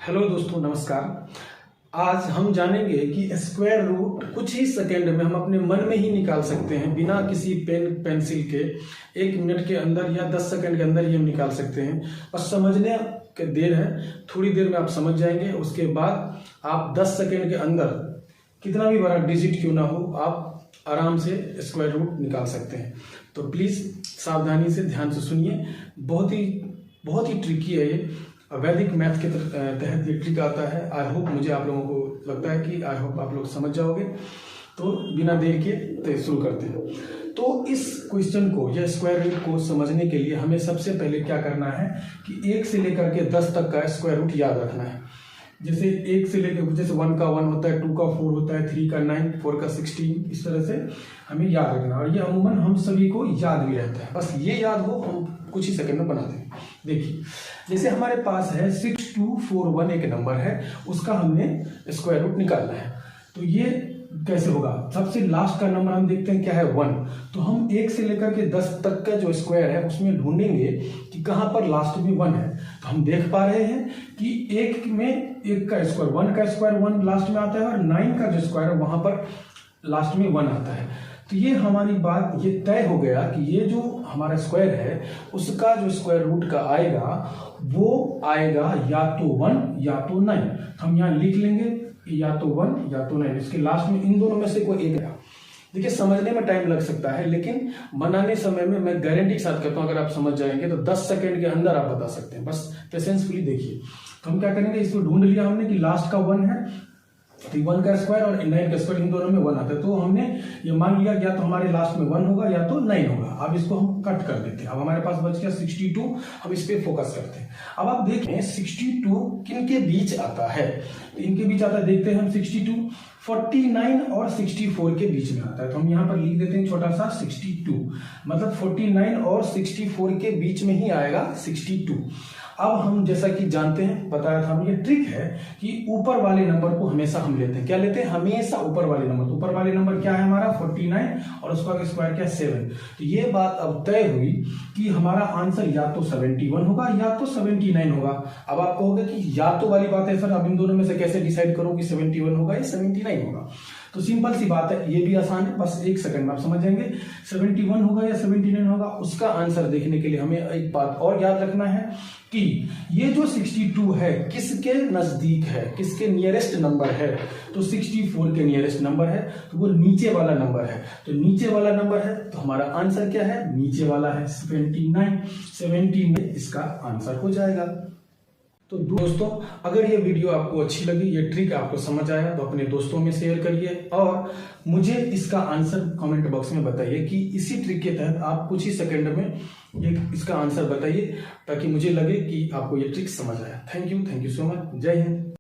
Hello दोस्तों, नमस्कार। आज हम जानेंगे कि स्क्वायर रूट कुछ ही सेकंड में हम अपने मन में ही निकाल सकते हैं, बिना किसी पेन पेंसिल के। 1 मिनट के अंदर या 10 सेकंड के अंदर ही हम निकाल सकते हैं। बस समझने के देर है, थोड़ी देर में आप समझ जाएंगे। उसके बाद आप 10 सेकंड के अंदर कितना भी बड़ा डिजिट क्यों ना हो, आप आराम से स्क्वायर रूट निकाल सकते हैं। तो प्लीज़ सावधानी से, ध्यान से सुनिए। बहुत ही ट्रिकी है ये। वैदिक मैथ के तहत ये ट्रिक आता है। आई होप, मुझे आप लोगों को लगता है कि आई होप आप लोग समझ जाओगे। तो बिना देर के तो शुरू करते हैं। तो इस क्वेश्चन को या स्क्वायर रूट को समझने के लिए हमें सबसे पहले क्या करना है कि 1 से लेकर के 10 तक का स्क्वायर रूट याद रखना है। जैसे 1 से लेकर, जैसे 1 का 1 होता है, 2 का 4 होता है, 3 का 9, 4 का 16, इस तरह से हमें याद रखना है। और ये अमूमन हम सभी को याद भी रहता है। बस ये याद हो, हम कुछ ही सेकंड में बना देंगे। देखिए, जैसे हमारे पास है 6241 एक नंबर है, उसका हमने स्क्वायर रूट निकालना है। तो ये कैसे होगा? सबसे लास्ट का नंबर हम देखते हैं क्या है, 1। तो हम 1 से लेकर के 10 तक का जो स्क्वायर है उसमें ढूंढेंगे कि कहां पर लास्ट में 1 है। तो हम देख पा रहे हैं कि 1 में 1 का स्क्वायर, 1 का स्क्वायर 1 लास्ट में आता है, और 9 का जो स्क्वायर है वहां पर लास्ट में 1 आता है। तो ये हमारी बात ये तय हो गया कि ये जो हमारा स्क्वायर है उसका जो स्क्वायर रूट का आएगा वो आएगा या तो 1 या तो 9। हम यहाँ लिख लेंगे या तो 1 या तो 9। इसके लास्ट में इन दोनों में से कोई एक है। देखिए, समझने में टाइम लग सकता है, लेकिन बनाने समय में मैं गारंटी के साथ कहता हूं, अगर आप समझ जाएंगे तो 10 सेकंड के अंदर आप बता सकते हैं। बस पेशेंसफुली देखिए। तो हम क्या करेंगे, इसको ढूंढ लिया हमने कि लास्ट का 1 है, तो 1 का स्क्वायर और 9 का स्क्वायर इन दोनों में 1 आता है। तो हमने ये मान लिया या तो हमारे लास्ट में 1 होगा या तो 9 होगा। अब इसको हम कट कर देते हैं। अब हमारे पास बच गया 62। हम इस पे फोकस करते हैं। अब आप देखें 62 किन के बीच आता है। तो इनके बीच आता है, देखते हैं हम। 62 49 और 64 के बीच में आता है। तो हम यहाँ पर लिख देते हैं छोटा सा 62, मतलब 49 और 64 के बीच में ही आएगा 62। अब हम जैसा कि जानते हैं, बताया था हम, ये ट्रिक है कि ऊपर वाले नंबर को हमेशा हम लेते हैं। क्या लेते हैं? हमेशा ऊपर वाले नंबर। ऊपर वाले नंबर क्या है हमारा? 49, और उसका स्क्वायर क्या है? 7। तो ये बात अब तय हुई कि हमारा आंसर या तो 71 होगा या तो 79 होगा। अब आप कहोगे कि या तो वाली बात है सर, अब इन दोनों में से कैसे डिसाइड करो कि 71 होगा या 79 होगा? तो सिंपल सी बात है, ये भी आसान है। बस 1 सेकंड में आप समझ जाएंगे 71 होगा या 79 होगा। उसका आंसर देखने के लिए हमें एक बात और याद रखना है कि ये जो 62 है किसके नजदीक है, किसके नियरेस्ट नंबर है। तो 64 के नियरेस्ट नंबर है, तो वो नीचे वाला नंबर है। तो नीचे वाला नंबर है, तो हमारा आंसर क्या है? नीचे वाला है 79। 79 इसका आंसर हो जाएगा। तो दोस्तों, अगर ये वीडियो आपको अच्छी लगी, ये ट्रिक आपको समझ आया, तो अपने दोस्तों में शेयर करिए और मुझे इसका आंसर कमेंट बॉक्स में बताइए कि इसी ट्रिक के तहत आप कुछ ही सेकंड में ये इसका आंसर बताइए, ताकि मुझे लगे कि आपको ये ट्रिक समझ आया। Thank you so much. जय हिंद।